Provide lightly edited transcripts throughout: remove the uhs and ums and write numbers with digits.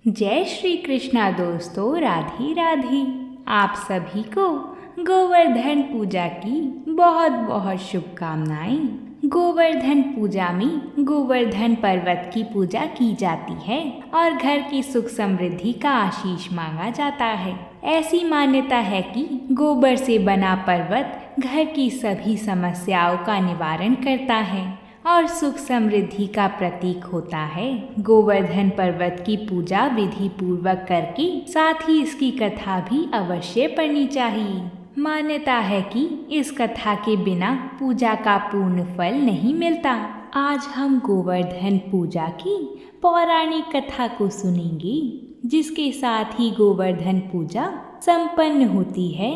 जय श्री कृष्णा दोस्तों, राधे राधे। आप सभी को गोवर्धन पूजा की बहुत बहुत शुभकामनाएं। गोवर्धन पूजा में गोवर्धन पर्वत की पूजा की जाती है और घर की सुख समृद्धि का आशीष मांगा जाता है। ऐसी मान्यता है कि गोबर से बना पर्वत घर की सभी समस्याओं का निवारण करता है और सुख समृद्धि का प्रतीक होता है। गोवर्धन पर्वत की पूजा विधि पूर्वक करके साथ ही इसकी कथा भी अवश्य पढ़नी चाहिए। मान्यता है कि इस कथा के बिना पूजा का पूर्ण फल नहीं मिलता। आज हम गोवर्धन पूजा की पौराणिक कथा को सुनेंगे, जिसके साथ ही गोवर्धन पूजा संपन्न होती है।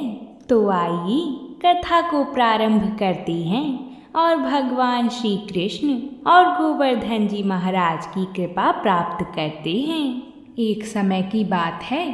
तो आइए कथा को प्रारंभ करते हैं और भगवान श्री कृष्ण और गोवर्धन जी महाराज की कृपा प्राप्त करते हैं। एक समय की बात है,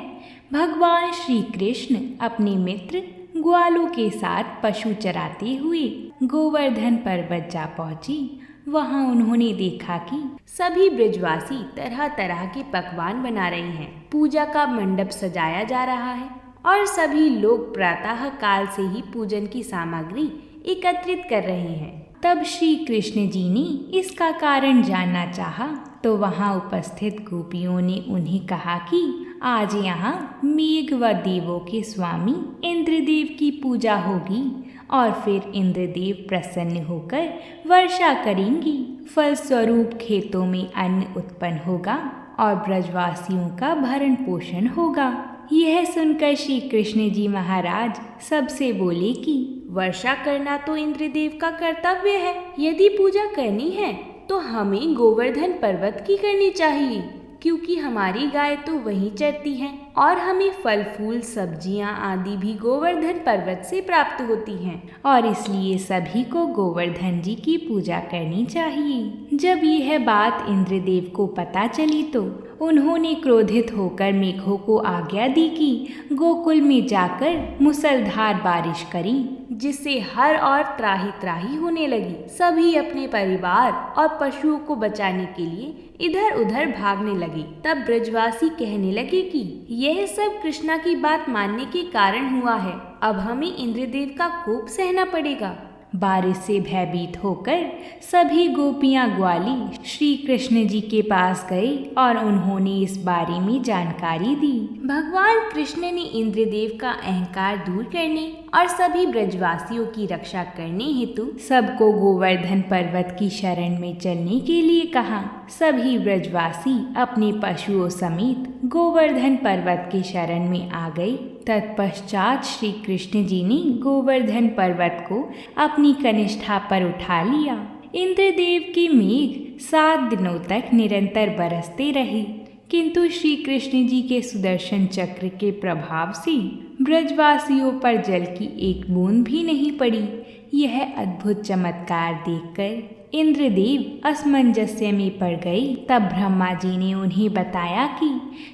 भगवान श्री कृष्ण अपने मित्र ग्वालों के साथ पशु चराते हुए गोवर्धन पर्वत जा पहुंची। वहां उन्होंने देखा कि सभी ब्रजवासी तरह तरह के पकवान बना रहे हैं। पूजा का मंडप सजाया जा रहा है और सभी लोग प्रातः काल से ही पूजन की सामग्री एकत्रित कर रहे हैं। तब श्री कृष्ण जी ने इसका कारण जानना चाहा, तो वहां उपस्थित गोपियों ने उन्हें कहा कि आज यहाँ मेघ व देवों के स्वामी इंद्रदेव की पूजा होगी और फिर इंद्रदेव प्रसन्न होकर वर्षा करेंगी। फलस्वरूप खेतों में अन्न उत्पन्न होगा और ब्रजवासियों का भरण पोषण होगा। यह सुनकर श्री कृष्ण जी महाराज सबसे बोले कि वर्षा करना तो इंद्रदेव का कर्तव्य है। यदि पूजा करनी है तो हमें गोवर्धन पर्वत की करनी चाहिए, क्योंकि हमारी गाय तो वहीं चरती हैं और हमें फल फूल सब्जियां आदि भी गोवर्धन पर्वत से प्राप्त होती हैं और इसलिए सभी को गोवर्धन जी की पूजा करनी चाहिए। जब यह बात इंद्रदेव को पता चली तो उन्होंने क्रोधित होकर मेघों को आज्ञा दी कि गोकुल में जाकर मुसलधार बारिश करें, जिससे हर और त्राही त्राही होने लगी। सभी अपने परिवार और पशुओं को बचाने के लिए इधर उधर भागने लगे। तब ब्रजवासी कहने लगे कि यह सब कृष्णा की बात मानने के कारण हुआ है। अब हमें इंद्रदेव का कोप सहना पड़ेगा। बारिश से भयभीत होकर सभी गोपियां ग्वाली श्री कृष्ण जी के पास गए और उन्होंने इस बारे में जानकारी दी। भगवान कृष्ण ने इंद्रदेव का अहंकार दूर करने और सभी ब्रजवासियों की रक्षा करने हेतु सबको गोवर्धन पर्वत की शरण में चलने के लिए कहा। सभी ब्रजवासी अपने पशुओं समेत गोवर्धन पर्वत के शरण में आ गए। तत्पश्चात श्री कृष्ण जी ने गोवर्धन पर्वत को अपनी कनिष्ठा पर उठा लिया। इंद्रदेव की मेघ 7 दिनों तक निरंतर बरसते रहे, किंतु श्री कृष्ण जी के सुदर्शन चक्र के प्रभाव से ब्रजवासियों पर जल की एक बूंद भी नहीं पड़ी। यह अद्भुत चमत्कार देखकर इंद्रदेव असमंजस्य में पड़ गए। तब ब्रह्मा जी ने उन्हें बताया कि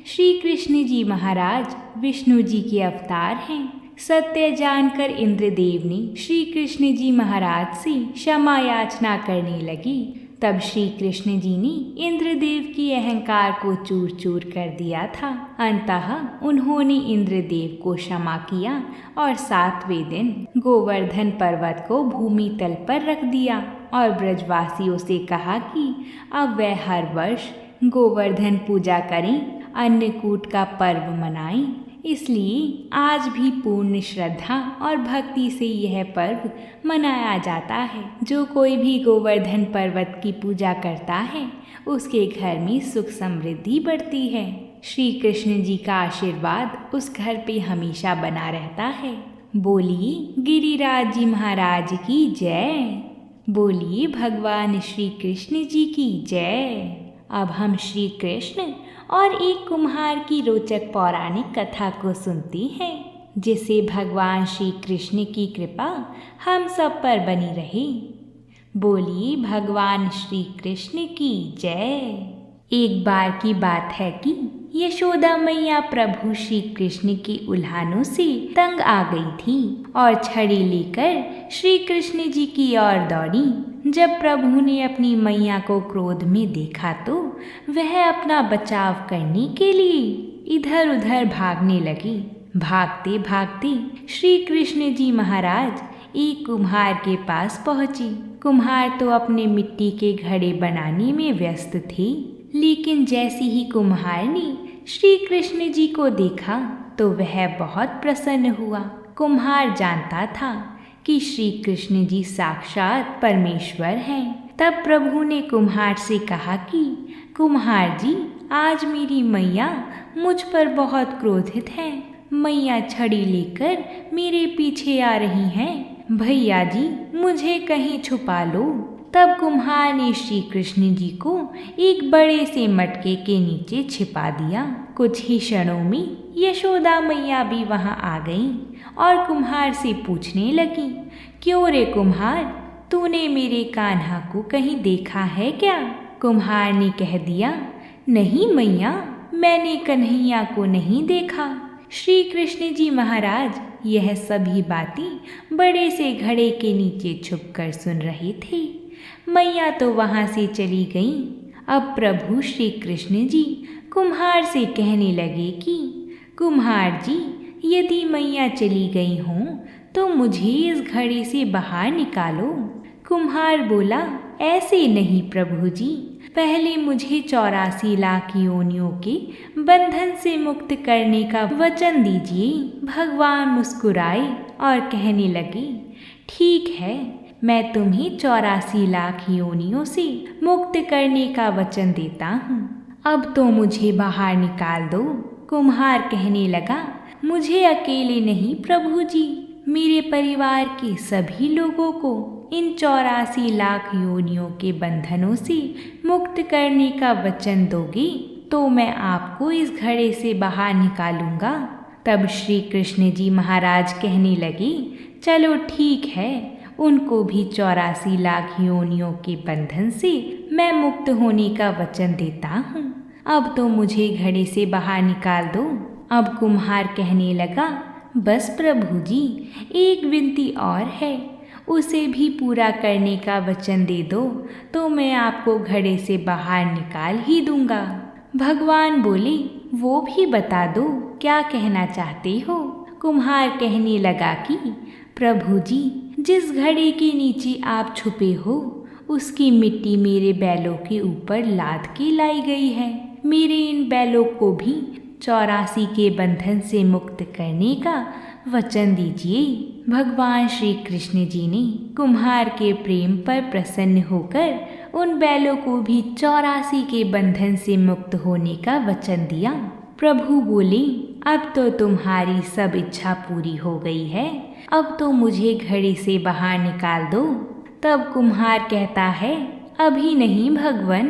श्री कृष्ण जी महाराज विष्णु जी के अवतार हैं। सत्य जानकर इंद्रदेव ने श्री कृष्ण जी महाराज से क्षमा याचना करने लगी। तब श्री कृष्ण जी ने इंद्रदेव के अहंकार को चूर चूर कर दिया था। अंततः उन्होंने इंद्रदेव को क्षमा किया और 7वें दिन गोवर्धन पर्वत को भूमि तल पर रख दिया और ब्रजवासियों से कहा कि अब वह हर वर्ष गोवर्धन पूजा करें, अन्नकूट का पर्व मनाएं। इसलिए आज भी पूर्ण श्रद्धा और भक्ति से यह पर्व मनाया जाता है। जो कोई भी गोवर्धन पर्वत की पूजा करता है उसके घर में सुख समृद्धि बढ़ती है। श्री कृष्ण जी का आशीर्वाद उस घर पे हमेशा बना रहता है। बोलिए गिरिराज जी महाराज की जय। बोलिए भगवान श्री कृष्ण जी की जय। अब हम श्री कृष्ण और एक कुम्हार की रोचक पौराणिक कथा को सुनते हैं, जिससे भगवान श्री कृष्ण की कृपा हम सब पर बनी रहे। बोलिए भगवान श्री कृष्ण की जय। एक बार की बात है कि यशोदा मैया प्रभु श्री कृष्ण की उल्हानों से तंग आ गई थी और छड़ी लेकर श्री कृष्ण जी की ओर दौड़ी। जब प्रभु ने अपनी मैया को क्रोध में देखा तो वह अपना बचाव करने के लिए इधर उधर भागने लगी। भागते भागते श्री कृष्ण जी महाराज एक कुम्हार के पास पहुंची। कुम्हार तो अपने मिट्टी के घड़े बनाने में व्यस्त थे, लेकिन जैसे ही कुम्हार ने श्री कृष्ण जी को देखा तो वह बहुत प्रसन्न हुआ। कुम्हार जानता था कि श्री कृष्ण जी साक्षात परमेश्वर हैं। तब प्रभु ने कुम्हार से कहा कि कुम्हार जी, आज मेरी मैया मुझ पर बहुत क्रोधित है। मैया छड़ी लेकर मेरे पीछे आ रही हैं। भैया जी, मुझे कहीं छुपा लो। तब कुम्हार ने श्री कृष्ण जी को एक बड़े से मटके के नीचे छिपा दिया। कुछ ही क्षणों में यशोदा मैया भी वहां आ गईं और कुम्हार से पूछने लगी, क्यों रे कुम्हार, तूने मेरे कान्हा को कहीं देखा है क्या? कुम्हार ने कह दिया, नहीं मैया, मैंने कन्हैया को नहीं देखा। श्री कृष्ण जी महाराज यह सभी बातें बड़े से घड़े के नीचे छुपकर सुन रहे थे। मैया तो वहां से चली गईं। अब प्रभु श्री कृष्ण जी कुम्हार से कहने लगे कि कुम्हार जी, यदि मैया चली गई हों तो मुझे इस घड़े से बाहर निकालो। कुम्हार बोला, ऐसे नहीं प्रभु जी, पहले मुझे 84 लाख योनियों के बंधन से मुक्त करने का वचन दीजिए। भगवान मुस्कुराए और कहने लगे, ठीक है, मैं तुम्हें 84 लाख योनियों से मुक्त करने का वचन देता हूँ। अब तो मुझे बाहर निकाल दो। कुम्हार कहने लगा, मुझे अकेले नहीं प्रभु जी, मेरे परिवार के सभी लोगों को इन 84 लाख योनियों के बंधनों से मुक्त करने का वचन दोगे तो मैं आपको इस घड़े से बाहर निकालूंगा। तब श्री कृष्ण जी महाराज कहने लगे, चलो ठीक है, उनको भी 84 लाख योनियों के बंधन से मैं मुक्त होने का वचन देता हूँ। अब तो मुझे घड़े से बाहर निकाल दो। अब कुम्हार कहने लगा, बस प्रभु जी, एक विनती और है, उसे भी पूरा करने का वचन दे दो तो मैं आपको घड़े से बाहर निकाल ही दूंगा। भगवान बोले, वो भी बता दो, क्या कहना चाहते हो? कुम्हार कहने लगा कि प्रभु जी, जिस घड़े के नीचे आप छुपे हो उसकी मिट्टी मेरे बैलों के ऊपर लाद के लाई गई है। मेरे इन बैलों को भी 84 के बंधन से मुक्त करने का वचन दीजिए। भगवान श्री कृष्ण जी ने कुम्हार के प्रेम पर प्रसन्न होकर उन बैलों को भी 84 के बंधन से मुक्त होने का वचन दिया। प्रभु बोले, अब तो तुम्हारी सब इच्छा पूरी हो गई है, अब तो मुझे घड़े से बाहर निकाल दो। तब कुम्हार कहता है, अभी नहीं भगवन,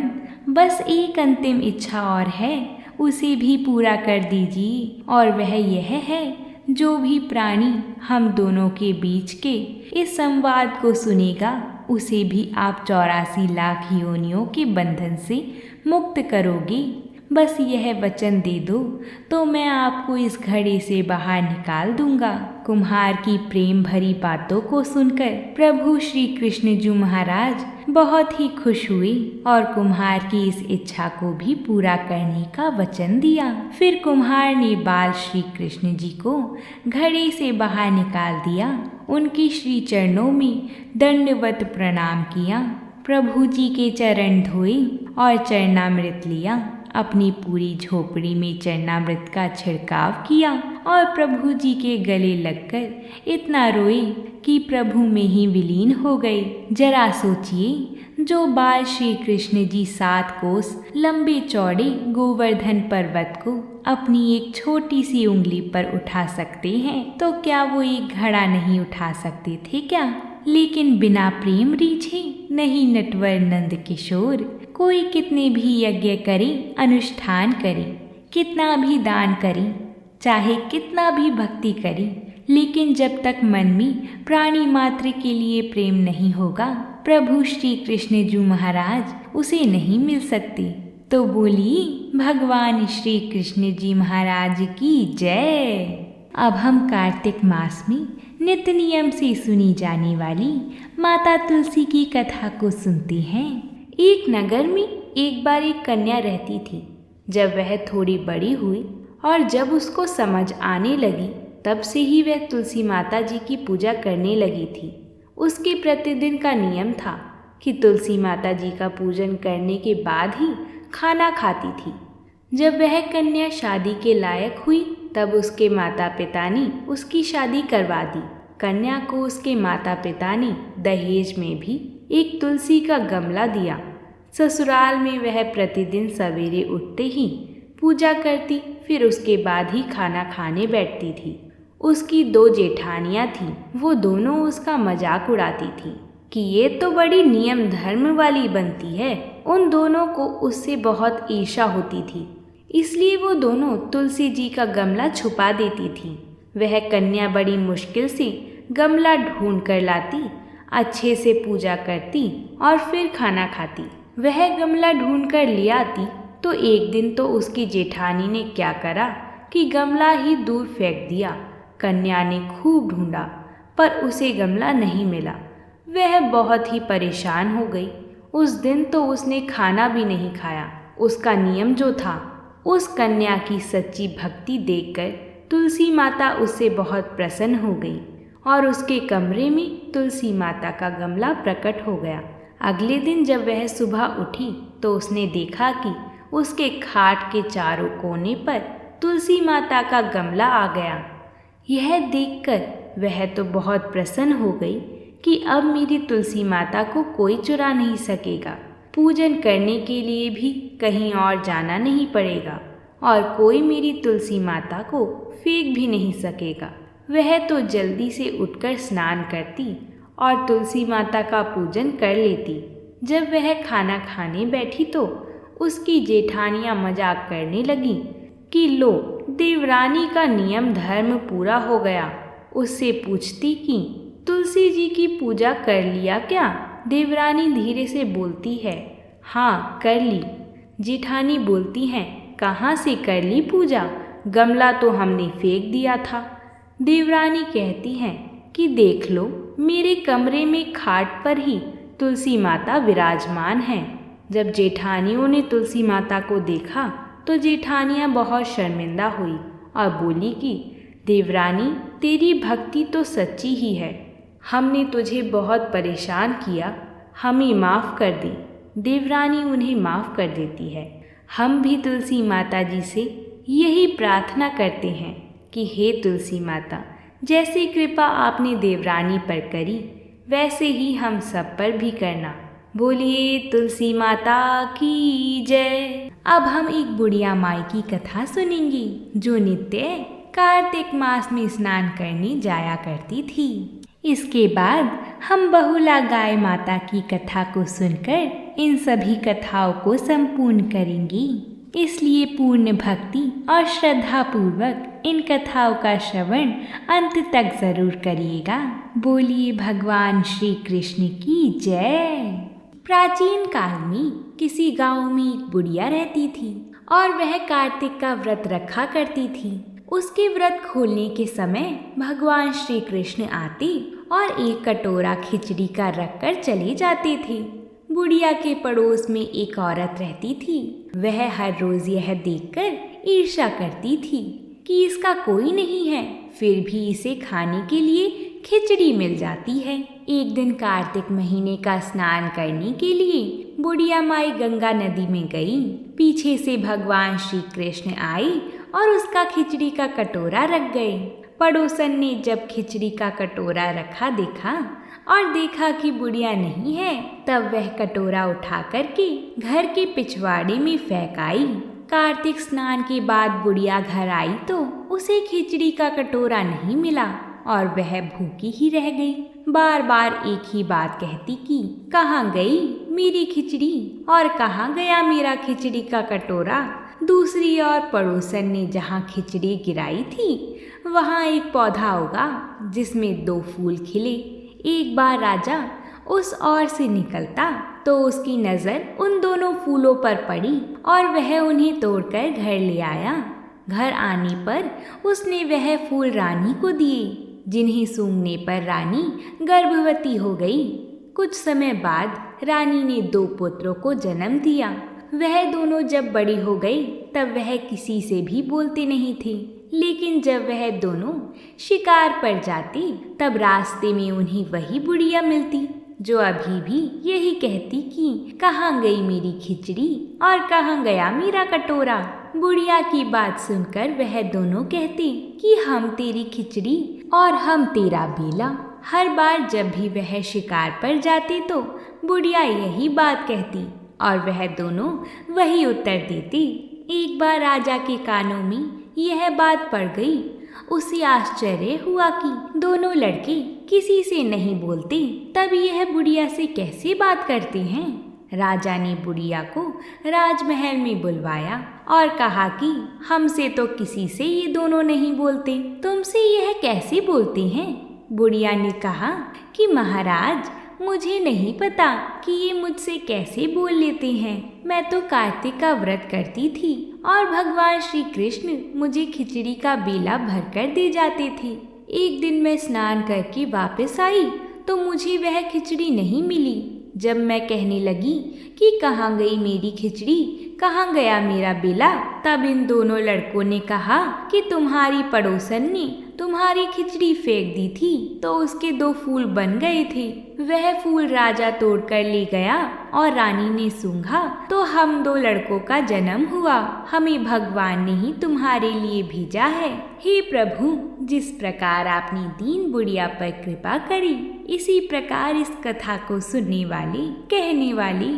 बस एक अंतिम इच्छा और है, उसे भी पूरा कर दीजिए। और वह यह है, जो भी प्राणी हम दोनों के बीच के इस संवाद को सुनेगा उसे भी आप 84 लाख योनियों के बंधन से मुक्त करोगे। बस यह वचन दे दो तो मैं आपको इस घड़े से बाहर निकाल दूंगा। कुम्हार की प्रेम भरी बातों को सुनकर प्रभु श्री कृष्ण जी महाराज बहुत ही खुश हुए और कुम्हार की इस इच्छा को भी पूरा करने का वचन दिया। फिर कुम्हार ने बाल श्री कृष्ण जी को घड़े से बाहर निकाल दिया। उनके श्री चरणों में दंडवत प्रणाम किया, प्रभु जी के चरण धोए और चरणामृत लिया। अपनी पूरी झोपड़ी में चरणामृत का छिड़काव किया और प्रभु जी के गले लगकर इतना रोए कि प्रभु में ही विलीन हो गए। जरा सोचिए, जो बाल श्री कृष्ण जी 7 कोस लंबे चौड़े गोवर्धन पर्वत को अपनी एक छोटी सी उंगली पर उठा सकते हैं, तो क्या वो एक घड़ा नहीं उठा सकते थे क्या? लेकिन बिना प्रेम रीझे नहीं नटवर नंद किशोर। कोई कितने भी यज्ञ करे, अनुष्ठान करे, कितना भी दान करे, चाहे कितना भी भक्ति करे, लेकिन जब तक मन में प्राणी मात्र के लिए प्रेम नहीं होगा, प्रभु श्री कृष्ण जी महाराज उसे नहीं मिल सकते। तो बोलिए भगवान श्री कृष्ण जी महाराज की जय। अब हम कार्तिक मास में नित्य नियम से सुनी जाने वाली माता तुलसी की कथा को सुनते हैं। एक नगर में एक बार एक कन्या रहती थी। जब वह थोड़ी बड़ी हुई और जब उसको समझ आने लगी, तब से ही वह तुलसी माता जी की पूजा करने लगी थी। उसके प्रतिदिन का नियम था कि तुलसी माता जी का पूजन करने के बाद ही खाना खाती थी। जब वह कन्या शादी के लायक हुई, तब उसके माता पिता ने उसकी शादी करवा दी। कन्या को उसके माता पिता ने दहेज में भी एक तुलसी का गमला दिया। ससुराल में वह प्रतिदिन सवेरे उठते ही पूजा करती, फिर उसके बाद ही खाना खाने बैठती थी। उसकी 2 जेठानियाँ थीं, वो दोनों उसका मजाक उड़ाती थीं कि ये तो बड़ी नियम धर्म वाली बनती है। उन दोनों को उससे बहुत ईर्ष्या होती थी, इसलिए वो दोनों तुलसी जी का गमला छुपा देती थीं। वह कन्या बड़ी मुश्किल से गमला ढूंढ कर लाती, अच्छे से पूजा करती और फिर खाना खाती। वह गमला ढूंढ कर ले आती तो एक दिन तो उसकी जेठानी ने क्या करा कि गमला ही दूर फेंक दिया। कन्या ने खूब ढूंढा पर उसे गमला नहीं मिला। वह बहुत ही परेशान हो गई। उस दिन तो उसने खाना भी नहीं खाया। उसका नियम जो था, उस कन्या की सच्ची भक्ति देखकर तुलसी माता उससे बहुत प्रसन्न हो गई और उसके कमरे में तुलसी माता का गमला प्रकट हो गया। अगले दिन जब वह सुबह उठी तो उसने देखा कि उसके खाट के चारों कोने पर तुलसी माता का गमला आ गया। यह देखकर वह तो बहुत प्रसन्न हो गई कि अब मेरी तुलसी माता को कोई चुरा नहीं सकेगा। पूजन करने के लिए भी कहीं और जाना नहीं पड़ेगा और कोई मेरी तुलसी माता को फेंक भी नहीं सकेगा। वह तो जल्दी से उठकर स्नान करती और तुलसी माता का पूजन कर लेती। जब वह खाना खाने बैठी तो उसकी जेठानियाँ मजाक करने लगी कि लो, देवरानी का नियम धर्म पूरा हो गया। उससे पूछती कि तुलसी जी की पूजा कर लिया क्या? देवरानी धीरे से बोलती है, हाँ कर ली। जेठानी बोलती हैं, कहाँ से कर ली पूजा? गमला तो हमने फेंक दिया था। देवरानी कहती हैं कि देख लो, मेरे कमरे में खाट पर ही तुलसी माता विराजमान हैं। जब जेठानियों ने तुलसी माता को देखा तो जेठानियाँ बहुत शर्मिंदा हुई और बोली कि देवरानी, तेरी भक्ति तो सच्ची ही है। हमने तुझे बहुत परेशान किया, हमें माफ़ कर दे। देवरानी उन्हें माफ़ कर देती है। हम भी तुलसी माता जी से यही प्रार्थना करते हैं कि हे तुलसी माता, जैसी कृपा आपने देवरानी पर करी, वैसे ही हम सब पर भी करना। बोलिए तुलसी माता की जय। अब हम एक बुढ़िया माई की कथा सुनेंगे जो नित्य कार्तिक मास में स्नान करने जाया करती थी। इसके बाद हम बहुला गाय माता की कथा को सुनकर इन सभी कथाओं को संपूर्ण करेंगे। इसलिए पूर्ण भक्ति और श्रद्धा पूर्वक इन कथाओं का श्रवण अंत तक जरूर करिएगा। बोलिए भगवान श्री कृष्ण की जय। प्राचीन काल में किसी गांव में एक बुढ़िया रहती थी और वह कार्तिक का व्रत रखा करती थी। उसके व्रत खोलने के समय भगवान श्री कृष्ण आते और एक कटोरा खिचड़ी का रखकर चले जाते थे। बुढ़िया के पड़ोस में एक औरत रहती थी। वह हर रोज यह देखकर ईर्ष्या करती थी कि इसका कोई नहीं है, फिर भी इसे खाने के लिए खिचड़ी मिल जाती है। एक दिन कार्तिक महीने का स्नान करने के लिए बुढ़िया माई गंगा नदी में गई। पीछे से भगवान श्री कृष्ण आए और उसका खिचड़ी का कटोरा रख गए। पड़ोसन ने जब खिचड़ी का कटोरा रखा देखा और देखा कि बुढ़िया नहीं है, तब वह कटोरा उठा करके घर के पिछवाड़े में फेंक आई। कार्तिक स्नान के बाद बुढ़िया घर आई तो उसे खिचड़ी का कटोरा नहीं मिला और वह भूखी ही रह गई। बार बार एक ही बात कहती कि कहाँ गई मेरी खिचड़ी और कहाँ गया मेरा खिचड़ी का कटोरा। दूसरी ओर पड़ोसन ने जहाँ खिचड़ी गिराई थी वहाँ एक पौधा उगा जिसमें 2 फूल खिले। एक बार राजा उस ओर से निकलता तो उसकी नज़र उन दोनों फूलों पर पड़ी और वह उन्हें तोड़कर घर ले आया। घर आने पर उसने वह फूल रानी को दिए। जिन्हें सूंघने पर रानी गर्भवती हो गई। कुछ समय बाद रानी ने 2 पुत्रों को जन्म दिया। वह दोनों जब बड़ी हो गई तब वह किसी से भी बोलते नहीं थे, लेकिन जब वह दोनों शिकार पर जाती तब रास्ते में उन्हें वही बुढ़िया मिलती जो अभी भी यही कहती कि कहाँ गई मेरी खिचड़ी और कहाँ गया मेरा कटोरा। बुढ़िया की बात सुनकर वह दोनों कहते कि हम तेरी खिचड़ी और हम तेरा बेला। हर बार जब भी वह शिकार पर जाती तो बुढ़िया यही बात कहती और वह दोनों वही उत्तर देते। एक बार राजा के कानों में यह बात पड़ गई। उसे आश्चर्य हुआ कि दोनों लड़के किसी से नहीं बोलते, तब यह बुढ़िया से कैसे बात करते हैं। राजा ने बुढ़िया को राजमहल में बुलवाया और कहा कि हमसे तो किसी से ये दोनों नहीं बोलते, तुमसे यह कैसे बोलते हैं। बुढ़िया ने कहा कि महाराज, मुझे नहीं पता कि ये मुझसे कैसे बोल लेते हैं। मैं तो कार्तिक का व्रत करती थी और भगवान श्री कृष्ण मुझे खिचड़ी का बेला भरकर दे जाते थे। एक दिन मैं स्नान करके वापस आई तो मुझे वह खिचड़ी नहीं मिली। जब मैं कहने लगी कि कहाँ गई मेरी खिचड़ी, कहाँ गया मेरा बेला, तब इन दोनों लड़कों ने कहा कि तुम्हारी पड़ोसन ने तुम्हारी खिचड़ी फेंक दी थी तो उसके 2 फूल बन गए थे। वह फूल राजा तोड़कर ले गया और रानी ने सूंघा तो हम 2 लड़कों का जन्म हुआ। हमें भगवान ने ही तुम्हारे लिए भेजा है। हे प्रभु, जिस प्रकार आपने दीन बुढ़िया पर कृपा करी, इसी प्रकार इस कथा को सुनने वाली, कहने वाली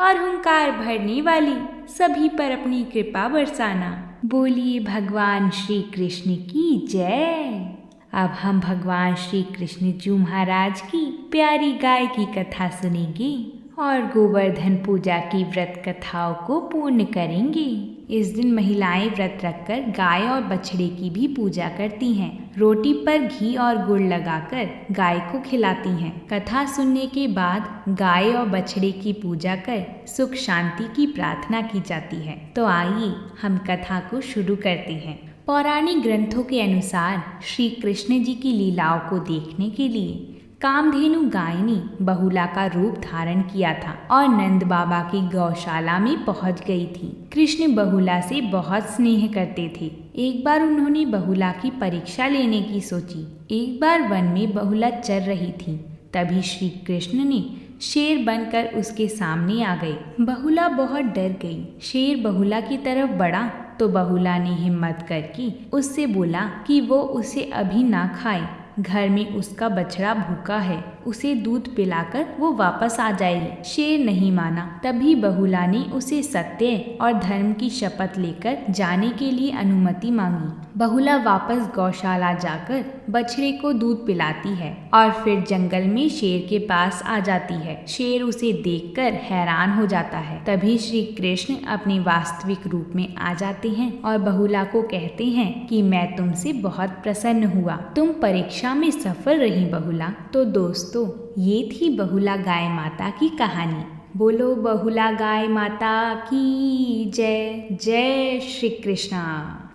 और हुंकार भरने वाली सभी पर अपनी कृपा बरसाना। बोलिए भगवान श्री कृष्ण की जय। अब हम भगवान श्री कृष्ण जी महाराज की प्यारी गाय की कथा सुनेंगे और गोवर्धन पूजा की व्रत कथाओं को पूर्ण करेंगे। इस दिन महिलाएं व्रत रखकर गाय और बछड़े की भी पूजा करती हैं। रोटी पर घी और गुड़ लगाकर गाय को खिलाती हैं। कथा सुनने के बाद गाय और बछड़े की पूजा कर सुख शांति की प्रार्थना की जाती है। तो आइए हम कथा को शुरू करते हैं। पौराणिक ग्रंथों के अनुसार श्री कृष्ण जी की लीलाओं को देखने के लिए कामधेनु गाय ने बहुला का रूप धारण किया था और नंद बाबा की गौशाला में पहुंच गई थी। कृष्ण बहुला से बहुत स्नेह करते थे। एक बार उन्होंने बहुला की परीक्षा लेने की सोची। एक बार वन में बहुला चर रही थी, तभी श्री कृष्ण ने शेर बनकर उसके सामने आ गए। बहुला बहुत डर गई। शेर बहुला की तरफ बढ़ा तो बहुला ने हिम्मत करके उससे बोला कि वो उसे अभी ना खाए, घर में उसका बछड़ा भूखा है, उसे दूध पिलाकर वो वापस आ जाएगी। शेर नहीं माना। तभी बहुला ने उसे सत्य और धर्म की शपथ लेकर जाने के लिए अनुमति मांगी। बहुला वापस गौशाला जाकर बछड़े को दूध पिलाती है और फिर जंगल में शेर के पास आ जाती है। शेर उसे देखकर हैरान हो जाता है। तभी श्री कृष्ण अपने वास्तविक रूप में आ जाते हैं और बहुला को कहते हैं कि मैं तुमसे बहुत प्रसन्न हुआ, तुम परीक्षा में सफल रही बहुला। तो दोस्तों, ये थी बहुला गाय माता की कहानी। बोलो बहुला गाय माता की जय। जय श्री कृष्णा।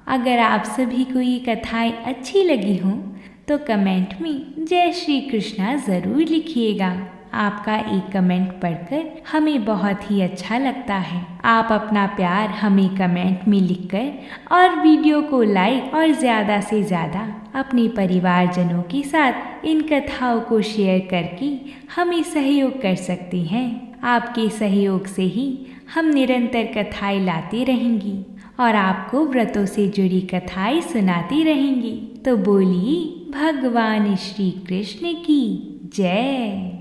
अगर आप सभी को ये कथाएं अच्छी लगी हों तो कमेंट में जय श्री कृष्णा ज़रूर लिखिएगा। आपका एक कमेंट पढ़कर हमें बहुत ही अच्छा लगता है। आप अपना प्यार हमें कमेंट में लिखकर और वीडियो को लाइक और ज़्यादा से ज़्यादा अपने परिवारजनों के साथ इन कथाओं को शेयर करके हमें सहयोग कर सकते हैं। आपके सहयोग से ही हम निरंतर कथाएं लाते रहेंगी और आपको व्रतों से जुड़ी कथाएं सुनाती रहेंगी। तो बोलिए भगवान श्री कृष्ण की जय।